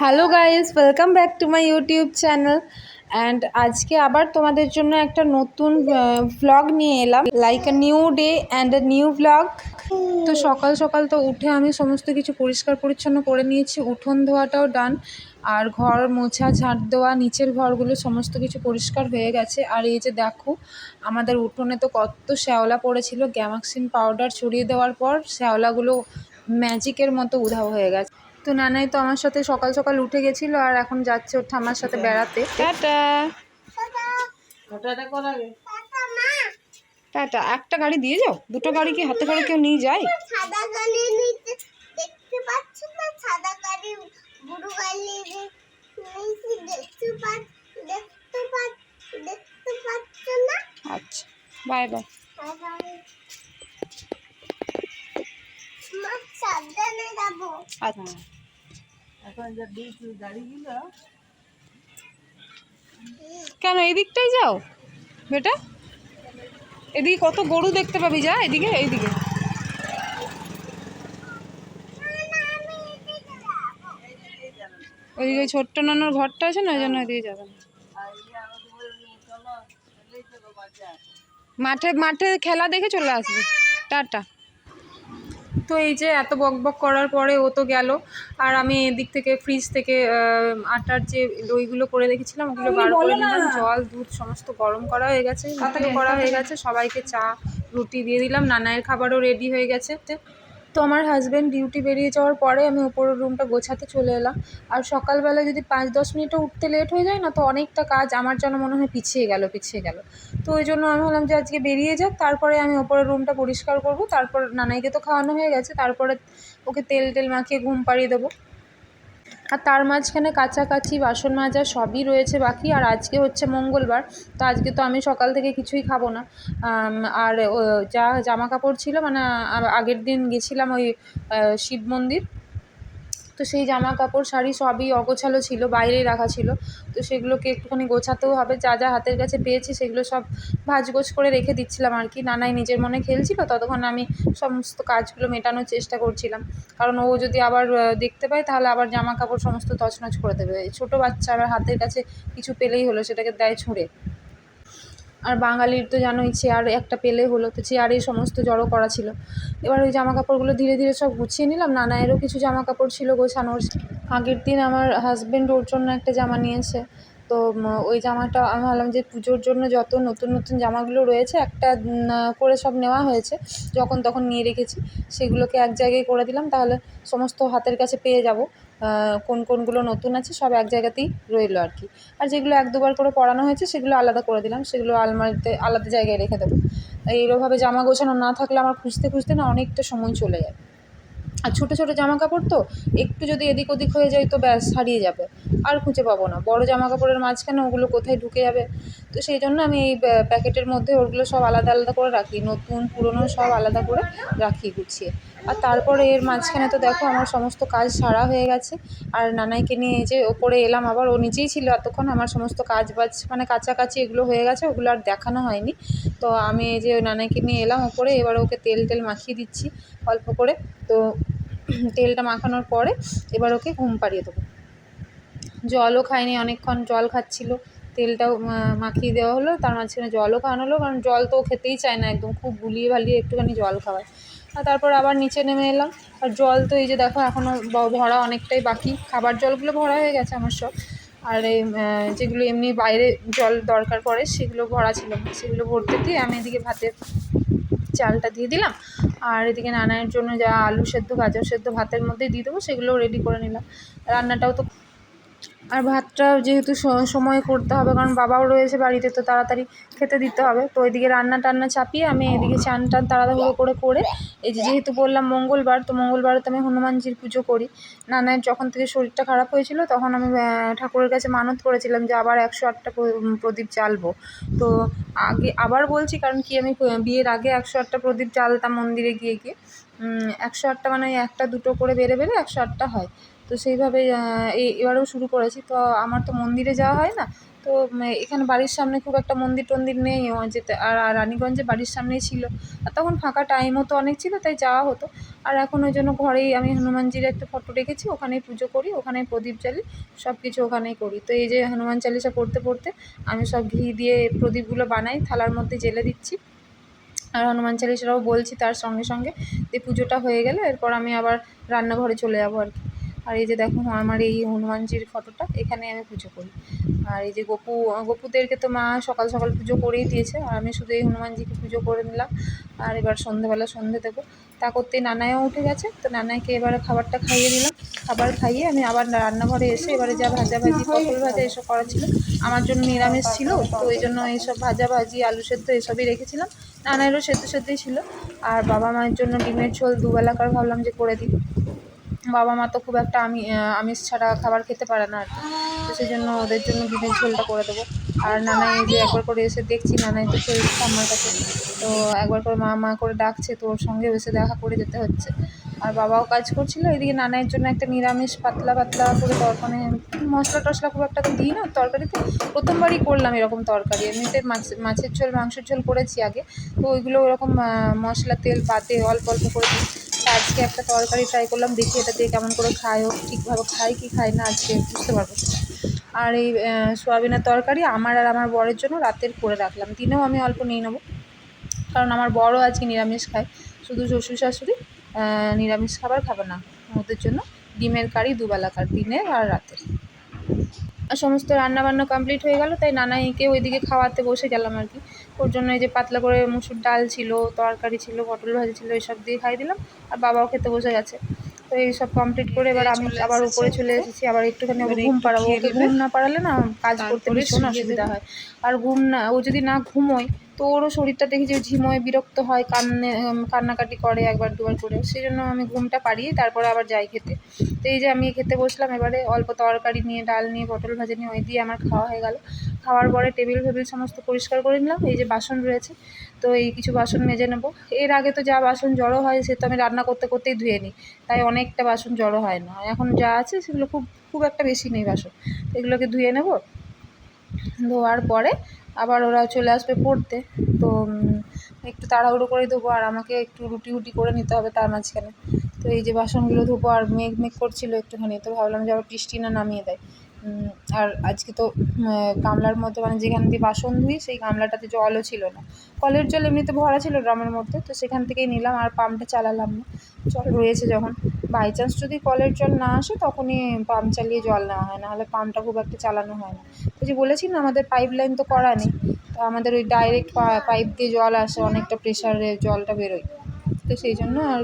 Hello guys, welcome back to my YouTube channel. And আজকে আবার তোমাদের জন্য একটা নতুন ভ্লগ নিয়ে এলাম, like a new day and a new vlog. তো সকাল সকাল তো উঠে আমি সমস্ত কিছু পরিষ্কার পরিচ্ছন্ন করে নিয়েছি, উঠোন ধোয়াটাও ডান, আর ঘর মোছা, ঝাঁট দেওয়া, নিচের ঘরগুলো সমস্ত কিছু পরিষ্কার হয়ে গেছে। আর এই যে দেখো, আমাদের উঠোনে তো কত শ্যাওলা পড়েছিল, গ্যামাক্সিন পাউডার ছড়িয়ে দেওয়ার পর শ্যাওলাগুলো ম্যাজিকের মতো উধাও হয়ে গেছে। তো নানাই তো আমার সাথে সকাল সকাল উঠে গেছিলো, আর এখন যাচ্ছে ওর ঠাম্মার সাথে বেড়াতে। Tata tata. একটা গাড়ি দিয়ে যাও, দুটো গাড়ি কি হাতে করে কেউ নিয়ে যায়? আচ্ছা, বাই বাই। আচ্ছা, কেন এই দিকটাই যাও বেটা? এদিকে কত গরু দেখতে পাবি, যা এদিকে, এইদিকে। ওইদিকে ছোট্ট নানার ঘরটা আছে না, ওই জন্য ওইদিকে যাবে না। মাঠে মাঠে খেলা দেখে চলে আসবে। টাটা। তো এই যে এত বক বক করার পরে ও তো গেল, আর আমি এদিক থেকে ফ্রিজ থেকে আটার যে দইগুলো করে রেখেছিলাম ওগুলো বার করে নিলাম। জল দুধ সমস্ত গরম করা হয়ে গেছে, রুটিও করা হয়ে গেছে, সবাইকে চা রুটি দিয়ে দিলাম, নানায়ের খাবারও রেডি হয়ে গেছে। তো আমার হাজব্যান্ড ডিউটি বেরিয়ে যাওয়ার পরে আমি উপরের রুমটা গোছাতে চলে এলাম। আর সকালবেলা যদি 5-10 মিনিটও উঠতে লেট হয়ে যায় না, তো অনেকটা কাজ আমার যেন মনে হয় পিছিয়ে গেল। তো ওই জন্য আমি ভাবলাম যে আজকে বেরিয়ে যাক, তারপরে আমি ওপরের রুমটা পরিষ্কার করব। তারপর নানাইকে তো খাওয়ানো হয়ে গেছে, তারপরে ওকে তেল মাখিয়ে ঘুম পাড়িয়ে দেবো। আর তার মাঝখানে কাচাকাচি, বাসন মাজা সবই রয়েছে বাকি। আর আজকে হচ্ছে মঙ্গলবার, তো আজকে তো আমি সকাল থেকে কিছুই খাবো না। আর যা জামা কাপড় ছিল, মানে আগের দিন গেছিলাম ওই শিব মন্দির, তো সেই জামা কাপড় শাড়ি সবই অগোছালো ছিল, বাইরেই রাখা ছিল। তো সেগুলোকে একটুখানি গোছাতেও হবে, যা যা হাতের কাছে পেয়েছি সেগুলো সব ভাঁজগোছ করে রেখে দিচ্ছিলাম আর কি। নানাই নিজের মনে খেলছিল, ততক্ষণ আমি সমস্ত কাজগুলো মেটানোর চেষ্টা করছিলাম, কারণ ও যদি আবার দেখতে পায় তাহলে আবার জামা কাপড় সমস্ত তছনছ করে দেবে। ছোটো বাচ্চা, আবার হাতের কাছে কিছু পেলেই হলো সেটাকে দেয় ছুঁড়ে। আর বাঙালির তো জানোই, চেয়ার একটা পেলে হলো, তো চেয়ারেই সমস্ত জড়ো করা ছিল। এবার ওই জামা কাপড়গুলো ধীরে ধীরে সব গুছিয়ে নিলাম। নানায়েরও কিছু জামা কাপড় ছিল গোছানোর। আগের দিন আমার হাজব্যান্ড ওর জন্য একটা জামা নিয়েছে, তো ওই জামাটা আমি ভাবলাম যে পুজোর জন্য যত নতুন নতুন জামাগুলো রয়েছে একটা করে সব নেওয়া হয়েছে, যখন তখন নিয়ে রেখেছি, সেগুলোকে এক জায়গায় করে দিলাম, তাহলে সমস্ত হাতের কাছে পেয়ে যাব কোনগুলো নতুন আছে, সব এক জায়গাতেই রইলো আর কি। আর যেগুলো 1-2বার করে পরানো হয়েছে সেগুলো আলাদা করে দিলাম, সেগুলো আলমারিতে আলাদা জায়গায় রেখে দেবো। এইরকমভাবে জামা গোছানো না থাকলে আমার খুঁজতে খুঁজতে না অনেকটা সময় চলে যায়। আর ছোটো ছোটো জামা কাপড় তো একটু যদি এদিক ওদিক হয়ে যায় তো ব্যাস হারিয়ে যাবে, আর খুঁজে পাবো না। বড় জামা কাপড়ের মাঝখানে ওগুলো কোথায় ঢুকে যাবে, তো সেই জন্য আমি এই প্যাকেটের মধ্যে ওগুলো সব আলাদা আলাদা করে রাখি, নতুন পুরনো সব আলাদা করে রাখি গুছিয়ে। আর তারপরে এর মাঝখানে তো দেখো আমার সমস্ত কাজ সারা হয়ে গেছে। আর নানাইকে নিয়ে এই যে ওপরে এলাম, আবার ও নিচেই ছিল এতক্ষণ, আমার সমস্ত কাজ বাজ মানে কাছাকাছি এগুলো হয়ে গেছে, ওগুলো আর দেখানো হয়নি। তো আমি এই যে নানাইকে নিয়ে এলাম ওপরে, এবার ওকে তেল মাখিয়ে দিচ্ছি অল্প করে। তো তেলটা মাখানোর পরে এবার ওকে ঘুম পাড়িয়ে দেবো। জলও খায়নি অনেকক্ষণ, জল খাচ্ছিলো, তেলটাও মাখিয়ে দেওয়া হলো, তার মাঝখানে জলও খাওয়ানো হলো, কারণ জল তো খেতেই চায় না, একদম খুব গুলিয়ে ভালিয়ে একটুখানি জল খাওয়ায়। আর তারপর আবার নিচে নেমে এলাম। আর জল তো এই যে দেখো এখনও ভরা অনেকটাই বাকি, খাবার জলগুলো ভরা হয়ে গেছে আমার সব। আর এই যেগুলো এমনি বাইরে জল দরকার পড়ে সেগুলো ভরা ছিল, সেগুলো ভরতে দিয়ে আমি এদিকে ভাতের চালটা দিয়ে দিলাম। আর এদিকে নানায়ের জন্য যা আলু সেদ্ধ, গাজর সেদ্ধ ভাতের মধ্যেই দিয়ে দেবো, সেগুলোও রেডি করে নিলাম। রান্নাটাও তো, আর ভাতটা যেহেতু সময়ে করতে হবে, কারণ বাবাও রয়েছে বাড়িতে, তো তাড়াতাড়ি খেতে দিতে হবে। তো ওইদিকে রান্না টান্না চাপিয়ে আমি এদিকে চান টান তাড়াহুড়ো করে এই যে, যেহেতু বললাম মঙ্গলবার, তো মঙ্গলবারে তো আমি হনুমানজির পুজো করি। নানায়ের যখন থেকে শরীরটা খারাপ হয়েছিল তখন আমি ঠাকুরের কাছে মানত করেছিলাম যে আবার 108টা প্রদীপ জ্বালবো। তো আবার বলছি, কারণ কি আমি বিয়ের আগে 108টা প্রদীপ জ্বালতাম মন্দিরে গিয়ে 108টা মানে 1টা 2টো করে বেড়ে 108টা হয়। তো তো সেইভাবে এবারেও শুরু করেছি। তো আমার তো মন্দিরে যাওয়া হয় না, তো এখানে বাড়ির সামনে খুব একটা মন্দির টন্দির নেই যেতে, আর রানীগঞ্জে বাড়ির সামনেই ছিল, আর তখন ফাঁকা টাইমও তো অনেক ছিল, তাই যাওয়া হতো। আর এখন ওই জন্য ঘরেই আমি হনুমানজির একটা ফটো রেখেছি, ওখানেই পুজো করি, ওখানেই প্রদীপ জ্বালি, সব কিছু ওখানেই করি। তো এই যে হনুমান চালিসা পড়তে পড়তে আমি সব ঘি দিয়ে প্রদীপগুলো বানাই, থালার মধ্যে জেলে দিচ্ছি, আর হনুমান চালিসাটাও বলছি তার সঙ্গে সঙ্গে। দিয়ে পুজোটা হয়ে গেলে এরপর আমি আবার রান্নাঘরে চলে যাবো আর কি। আর এই যে দেখো আমার এই হনুমানজির ফটোটা, এখানে আমি পুজো করি। আর এই যে গপুদেরকে তো মা সকাল সকাল পুজো করেই দিয়েছে, আর আমি শুধু এই হনুমানজিকে পুজো করে নিলাম। আর এবার সন্ধেবেলা সন্ধে দেবো, তা করতেই নানাইও উঠে গেছে। তো নানাইকে এবারে খাবারটা খাইয়ে দিলাম, খাবার খাইয়ে আমি আবার রান্নাঘরে এসে এবারে যা ভাজাভাজি, পটল ভাজা এসব করা ছিল, আমার জন্য নিরামিষ ছিল, তো এই জন্য এইসব ভাজাভাজি, আলু সেদ্ধ এসবই রেখেছিলাম। নানাইরও সেদ্ধ সেদ্ধই ছিল। আর বাবা মায়ের জন্য ডিমের ঝোল দুবেলাকার ভাবলাম যে করে দিই। বাবা মা তো খুব একটা আমিষ ছাড়া খাবার খেতে পারে না আর কি, তো সেই জন্য ওদের জন্য ডিমের ঝোলটা করে দেবো। আর নানাই যে একবার করে এসে দেখছি, নানাই তো খেলছে আমার কাছে, তো একবার করে মা মা করে ডাকছে, তো ওর সঙ্গেও এসে দেখা করে যেতে হচ্ছে। আর বাবাও কাজ করছিল, এদিকে নানাইয়ের জন্য একটা নিরামিষ পাতলা পাতলা করে মানে মশলা টশলা খুব একটা তো দিই না তরকারিতে, প্রথমবারই করলাম এরকম তরকারি। এমনিতে মাছের ঝোল মাংসের ঝোল করেছি আগে, তো ওইগুলো ওরকম মশলা তেল বাদে অল্প অল্প করে দিই। তো আজকে একটা তরকারি ট্রাই করলাম, দেখি এটা দিয়ে কেমন করে খায়, ও ঠিকভাবে খায় কি খায় না আজকে বুঝতে পারবো। আর এই সোয়াবিনের তরকারি আমার আর আমার বরের জন্য রাতের করে রাখলাম, দিনেও আমি অল্প নিয়ে নেবো, কারণ আমার বড়ও আজকে নিরামিষ খায়, শুধু শ্বশুর শাশুড়ি নিরামিষ খাবার খাবে না, ওদের জন্য ডিমের কারি দুবেলাকার, দিনের আর রাতের। আর সমস্ত রান্নাবান্না কমপ্লিট হয়ে গেল, তাই নানাইকে ওইদিকে খাওয়াতে বসে গেলাম আর কি। ওর জন্য এই যে পাতলা করে মুসুর ডাল ছিল, তরকারি ছিল, পটল ভাজি ছিল, এইসব দিয়ে খাই দিলাম। আর বাবাও খেতে বসে গেছে। তো এই সব কমপ্লিট করে এবার আমি আবার উপরে চলে এসেছি, আবার একটুখানি ওকে ঘুম পাড়াবো। ওকে ঘুম না পাড়ালে না কাজ করতে ভীষণ অসুবিধা হয়। আর ও যদি না ঘুমোয়, তো ওরও শরীরটা দেখি যে ঝিমোয়, বিরক্ত হয়, কান্নাকাটি করে একবার দুবার করে, সেই জন্য আমি ঘুমটা পাড়িয়ে তারপরে আবার যাই খেতে। তো এই যে আমি খেতে বসলাম, এবারে অল্প তরকারি নিয়ে, ডাল নিয়ে, পটল ভাজা নিয়ে, ওই দিয়ে আমার খাওয়া হয়ে গেল। খাওয়ার পরে টেবিল ফেবিল সমস্ত পরিষ্কার করে নিলাম, এই যে বাসন রয়েছে, তো এই কিছু বাসন মেজে নেবো। এর আগে তো যা বাসন জড়ো হয় সে তো আমি রান্না করতে করতেই ধুয়ে নিই, তাই অনেকটা বাসন জড়ো হয় না। এখন যা আছে সেগুলো খুব খুব একটা বেশি নেই বাসন, এগুলোকে ধুয়ে নেব। ধোয়ার পরে আবার ওরা চলে আসবে পড়তে, তো একটু তাড়াহুড়ো করে দেবো, আর আমাকে একটু রুটি করে নিতে হবে তার মাঝখানে। তো এই যে বাসনগুলো ধোবো, আর মেঘ করছিলো একটুখানি, তো ভাবলাম যে আবার বৃষ্টি না নামিয়ে দেয়। আর আজকে তো গামলার মধ্যে, মানে যেখান দিয়ে বাসন ধুই সেই গামলাটাতে জলও ছিল না, কলের জল এমনিতে ভরা ছিল ড্রামের মধ্যে, তো সেখান থেকেই নিলাম, আর পাম্পটা চালালাম না। জল রয়েছে যখন, বাই চান্স যদি কলের জল না আসে তখনই পাম্প চালিয়ে জল নেওয়া হয়, নাহলে পাম্পটা খুব একটা চালানো হয় না। তো যে বলেছি না আমাদের পাইপ লাইন তো করা নেই, তো আমাদের ওই ডাইরেক্ট পাইপ দিয়ে জল আসে, অনেকটা প্রেশারে জলটা বেরোয়, তো সেই জন্য। আর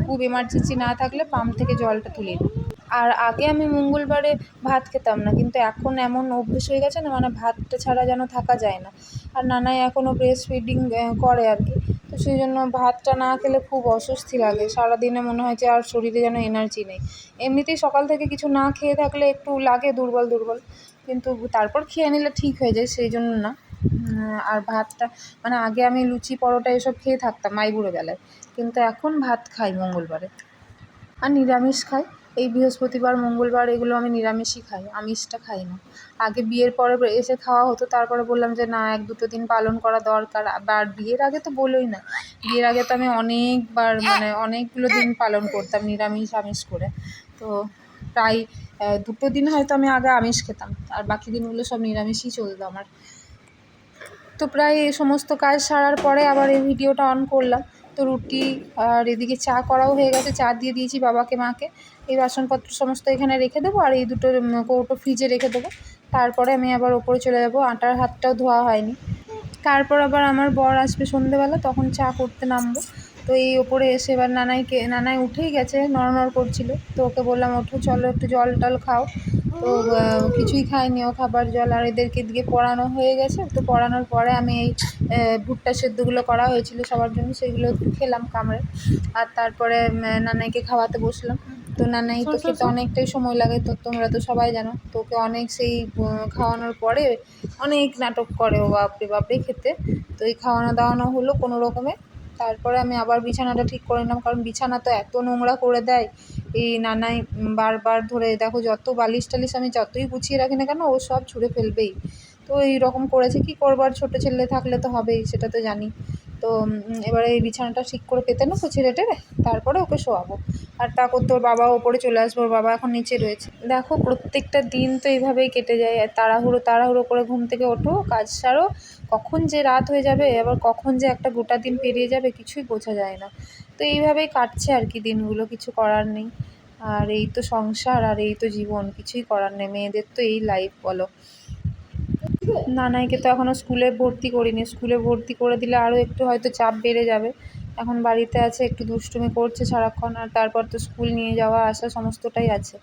খুব এমার্জেন্সি না থাকলে পাম্প থেকে জলটা তুলে নিই। আর আগে আমি মঙ্গলবারে ভাত খেতাম না, কিন্তু এখন এমন অভ্যেস হয়ে গেছে না, মানে ভাতটা ছাড়া যেন থাকা যায় না। আর নানাই এখনও ব্রেস্ট ফিডিং করে আর কি, তো সেই জন্য ভাতটা না খেলে খুব অস্বস্তি লাগে, সারাদিনে মনে হয় যে আর শরীরে যেন এনার্জি নেই। এমনিতেই সকাল থেকে কিছু না খেয়ে থাকলে একটু লাগে দুর্বল দুর্বল, কিন্তু তারপর খেয়ে নিলে ঠিক হয়ে যায়, সেই জন্য না। আর ভাতটা, মানে আগে আমি লুচি পরোটা এসব খেয়ে থাকতাম মাইবুড়ো বেলায়, কিন্তু এখন ভাত খাই মঙ্গলবারে, আর নিরামিষ খাই। এই বৃহস্পতিবার মঙ্গলবার এগুলো আমি নিরামিষই খাই, আমিষটা খাই না। আগে বিয়ের পরে এসে খাওয়া হতো, তারপরে বললাম যে না, 1-2 দিন পালন করা দরকার। আর বিয়ের আগে তো বলোই না, বিয়ের আগে তো আমি অনেকবার, মানে অনেকগুলো দিন পালন করতাম নিরামিষ আমিষ করে। তো প্রায় 2 দিন হয়তো আমি আগে আমিষ খেতাম, আর বাকি দিনগুলো সব নিরামিষই চলতো আমার। তো প্রায় এই সমস্ত কাজ সারার পরে আবার এই ভিডিওটা অন করলাম। তো রুটি আর এদিকে চা করাও হয়ে গেছে, চা দিয়ে দিয়েছি বাবাকে মাকে। এই বাসনপত্র সমস্ত এখানে রেখে দেবো, আর এই দুটো কৌটো ফ্রিজে রেখে দেবো। তারপরে আমি আবার ওপরে চলে যাবো, আটার হাতটাও ধোয়া হয়নি। তারপর আবার আমার বর আসবে সন্ধেবেলা, তখন চা করতে নামবো। তো এই ওপরে এসে এবার নানাই উঠেই গেছে, নড়নড় করছিল, তো ওকে বললাম ওঠো, চলো একটু জল টল খাও। তো কিছুই খায়নি ও, খাবার জল। আর এদেরকে এদিকে পড়ানো হয়ে গেছে, তো পড়ানোর পরে আমি এই ভুট্টা সেদ্ধগুলো করা হয়েছিল সবার জন্য, সেগুলো একটু খেলাম কামড়ে। আর তারপরে নানাইকে খাওয়াতে বসলাম। তো নানাই তো খেতে অনেকটাই সময় লাগে, তো তোমরা তো সবাই জানো, তো ওকে অনেক সেই খাওয়ানোর পরে অনেক নাটক করে ও, বাপরে বাপরে খেতে। তো এই খাওয়ানো দাওয়ানো হলো কোনো রকমে। তারপরে আমি আবার বিছানাটা ঠিক করে নিলাম, কারণ বিছানা তো এত নোংরা করে দেয়, এই নানাই বারবার ধরে দেখো, যত বালিশ টালিশ আমি যতই গুছিয়ে রাখি না কেন ও সব ছুঁড়ে ফেলবেই। তো এইরকম করেছে, কী করবো আর, ছোটো ছেলে থাকলে তো হবেই, সেটা তো জানি। তো এবারে এই বিছানাটা ঠিক করে পেতে নেবো ছেড়ে টেরে, তারপরে ওকে শোয়াবো। আর তা করতে ওর বাবা ওপরে চলে আসবে, ওর বাবা এখন নিচে রয়েছে। দেখো প্রত্যেকটা দিন তো এইভাবেই কেটে যায়, আর তাড়াহুড়ো তাড়াহুড়ো করে ঘুম থেকে ওঠো, কাজ সারো, কখন যে রাত হয়ে যাবে, আবার কখন যে একটা গোটা দিন পেরিয়ে যাবে কিছুই বোঝা যায় না। তো এইভাবেই কাটছে আর কি দিনগুলো, কিছু করার নেই। আর এই তো সংসার, আর এই তো জীবন, কিছুই করার নেই, মেয়েদের তো এই লাইফ বলো। নানাইকে তো এখনও স্কুলে ভর্তি করিনি, স্কুলে ভর্তি করে দিলে আরও একটু হয়তো চাপ বেড়ে যাবে। এখন বাড়িতে আছে, একটু দুষ্টুমি করছে সারাক্ষণ, আর তারপর তো স্কুল নিয়ে যাওয়া আসা সমস্তটাই আছে।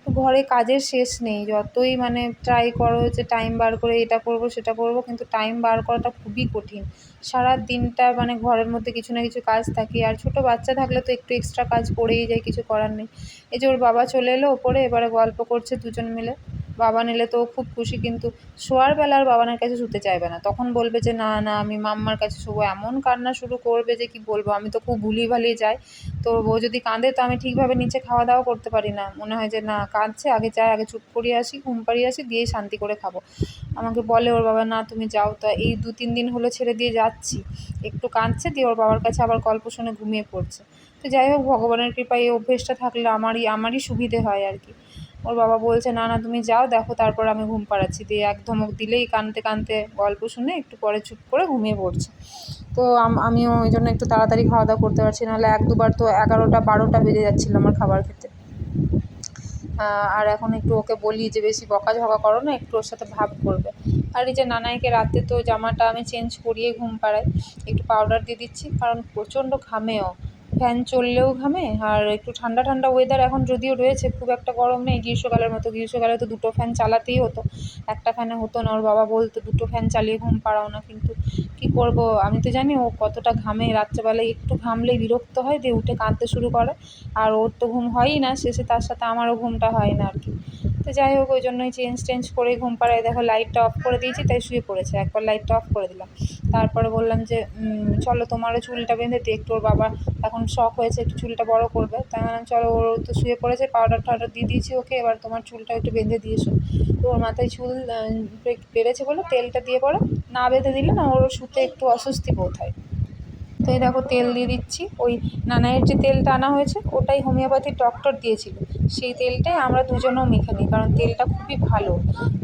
তো ঘরে কাজের শেষ নেই, যতই মানে ট্রাই করো যে টাইম বার করে এটা করব সেটা করব, কিন্তু টাইম বার করাটা খুবই কঠিন। সারা দিনটা মানে ঘরের মধ্যে কিছু না কিছু কাজ থাকে, আর ছোটো বাচ্চা থাকলে তো একটু এক্সট্রা কাজ পড়েই যায়, কিছু করার নেই। এই যে ওর বাবা চলে এলো ওপরে, এবারে গল্প করছে দুজন মিলে। বাবান এলে তো ও খুব খুশি, কিন্তু শোয়ার বেলা আর বাবানের কাছে শুতে চাইবে না, তখন বলবে যে না না আমি মাম্মার কাছে শোবো, এমন কান্না শুরু করবে যে কি বলবো, আমি তো খুব ভুলিয়ে ভালিয়ে যাই। তো ও যদি কাঁদে তো আমি ঠিকভাবে নিচে খাওয়া দাওয়া করতে পারি না, মনে হয় যে না কাঁদছে, আগে যাই, আগে চুপ করিয়ে আসি, ঘুম পাড়িয়ে আসি, দিয়েই শান্তি করে খাবো। আমাকে বলে ওর বাবা না তুমি যাও, তো এই 2-3 দিন হলো ছেড়ে দিয়ে যাচ্ছি, একটু কাঁদছে, দিয়ে ওর বাবার কাছে আবার গল্প শুনে ঘুমিয়ে পড়ছে। তো যাই হোক, ভগবানের কৃপায় এই অভ্যেসটা থাকলে আমারই সুবিধে হয় আর কি। ওর বাবা বলছে না না তুমি যাও, দেখো তারপর আমি ঘুম পাড়াচ্ছি, দিয়ে এক ধমক দিলেই কাঁদতে কাঁদতে গল্প শুনে একটু পরে চুপ করে ঘুমিয়ে পড়ছে। তো আমিও ওই জন্য একটু তাড়াতাড়ি খাওয়া দাওয়া করতে পারছি, নাহলে 1-2 বার তো 11টা-12টা বেজে যাচ্ছিলো আমার খাবার খেতে। আর এখন একটু ওকে বলি যে বেশি বকাঝকা করো না, একটু ওর সাথে ভাব করবে। আর এই যে নানাইকে রাতে তো জামাটা আমি চেঞ্জ করিয়ে ঘুম পাড়াই, একটু পাউডার দিয়ে দিচ্ছি, কারণ প্রচণ্ড ঘামেও, ফ্যান চললেও ঘামে। আর একটু ঠান্ডা ঠান্ডা ওয়েদার এখন যদিও রয়েছে, খুব একটা গরম নেই গ্রীষ্মকালের মতো, গ্রীষ্মকালে তো 2টো ফ্যান চালাতেই হতো, একটা ফ্যানে হতো না। ওর বাবা বলতো 2টো ফ্যান চালিয়ে ঘুম পাড়াও না, কিন্তু কী করব, আমি তো জানি ও কতটা ঘামে, রাত্রেবেলায় একটু ঘামলেই বিরক্ত হয়, দিয়ে উঠে কাঁদতে শুরু করে। আর ওর তো ঘুম হয়ই না, শেষে তার সাথে আমারও ঘুমটা হয় না আর কি। তো যাই হোক, ওই জন্যই চেঞ্জ করেই ঘুম পাড়াই। দেখো লাইটটা অফ করে দিয়েছি, তাই শুয়ে পড়েছে, একবার লাইটটা অফ করে দিলাম। তারপরে বললাম যে চলো তোমারও চুলটা বেঁধে দিই একটু, ওর বাবা এখন শখ হয়েছে একটু চুলটা বড় করবে, তাই বললাম চলো, ওর তো শুয়ে পড়েছে, পাউডার টাউডার দিয়ে দিয়েছি ওকে, এবার তোমার চুলটা একটু বেঁধে দিয়েছো। তো ওর মাথায় চুল বেড়েছে বলে তেলটা দিয়ে পড়ো, না বেঁধে দিলে না ওর শুতে একটু অস্বস্তি বোধ হয়। তো এই দেখো তেল দিয়ে দিচ্ছি, ওই নানাইয়ের যে তেলটা আনা হয়েছে ওটাই হোমিওপ্যাথির ডক্টর দিয়েছিল, সেই তেলটাই আমরা দুজনেও মেখে নিই, কারণ তেলটা খুবই ভালো।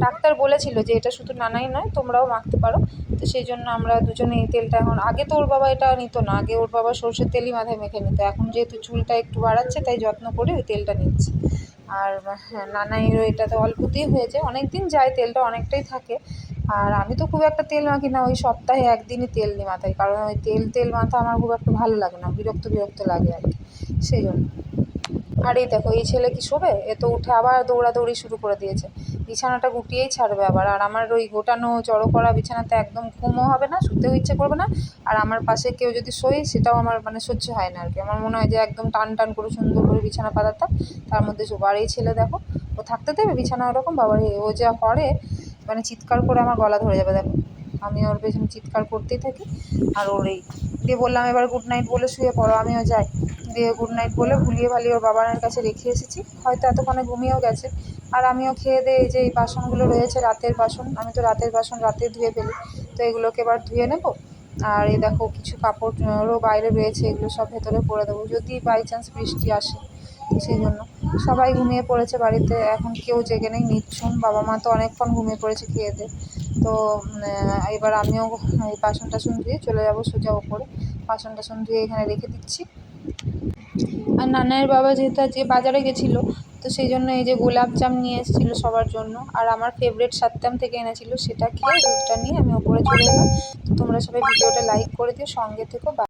ডাক্তার বলেছিল যে এটা শুধু নানাই নয় তোমরাও মাখতে পারো, তো সেই জন্য আমরা দুজনে এই তেলটা এখন, আগে তো ওর বাবা এটা নিত না, আগে ওর বাবা সর্ষের তেলই মাথায় মেখে নিত, এখন যেহেতু চুলটা একটু বাড়াচ্ছে তাই যত্ন করে ওই তেলটা নিচ্ছে। আর হ্যাঁ, নানাইয়েরও এটাতে অল্পতেই হয়েছে, অনেক দিন যায়, তেলটা অনেকটাই থাকে। আর আমি তো খুব একটা তেল মাখি না, ওই সপ্তাহে 1 দিনই তেল নিই মাথায়, কারণ ওই তেল মাথা আমার খুব একটা ভালো লাগে না, বিরক্ত বিরক্ত লাগে আর কি, সেই জন্য। আর এই দেখো এই ছেলে কি শোবে, এ তো উঠে আবার দৌড়াদৌড়ি শুরু করে দিয়েছে, বিছানাটা গুটিয়েই ছাড়বে আবার। আর আমার ওই গোটানো জড়ো করা বিছানাতে একদম ঘুমও হবে না, শুতেও ইচ্ছে করবে না। আর আমার পাশে কেউ যদি শোয় সেটাও আমার মানে সহ্য হয় না আর কি, আমার মনে হয় যে একদম টান টান করে সুন্দর করে বিছানা পাতাতাম, তার মধ্যে শোবো। আর এই ছেলে দেখো, ও থাকতে দেবে বিছানা ওরকম, বাবা রে ও যা করে, মানে চিৎকার করে আমার গলা ধরে যাবে দেখো, আমি ওর পেছনে চিৎকার করতেই থাকি। আর ওর এই দিয়ে বললাম এবার গুড নাইট বলে শুয়ে পড়ো, আমিও যাই, দিয়ে গুড নাইট বলে ভুলিয়ে ভালিয়ে ওর বাবার কাছে রেখে এসেছি, হয়তো এতক্ষণে ঘুমিয়েও গেছে। আর আমিও খেয়ে দিয়ে এই যে এই বাসনগুলো রয়েছে রাতের বাসন, আমি তো রাতের বাসন রাতে ধুয়ে ফেলি, তো এগুলোকে এবার ধুয়ে নেব। আর এই দেখো কিছু কাপড়ও বাইরে রয়েছে, এগুলো সব ভেতরে পরে দেবো যদি বাই চান্স বৃষ্টি আসে, সেই জন্য। সবাই ঘুমিয়ে পড়েছে বাড়িতে, এখন কেউ জেগে নেই, নিচ্ছুম, বাবা মা তো অনেকক্ষণ ঘুমিয়ে পড়েছে খেয়ে দিয়ে। তো এবার আমিও এই বাসন টাসন ধুয়ে চলে যাব সোজা ওপরে, বাসন টাসন ধুয়ে এখানে রেখে দিচ্ছি। আর নানাইয়ের বাবা যেহেতু আজকে বাজারে গেছিলো, তো সেই জন্য এই যে গোলাপ জাম নিয়ে এসেছিলো সবার জন্য, আর আমার ফেভারিট সাত্তাম থেকে এনেছিল, সেটা খেয়ে দুধটা নিয়ে আমি ওপরে চলে এলাম। তো তোমরা সবাই ভিডিওটা লাইক করে দিও, সঙ্গে থেকো।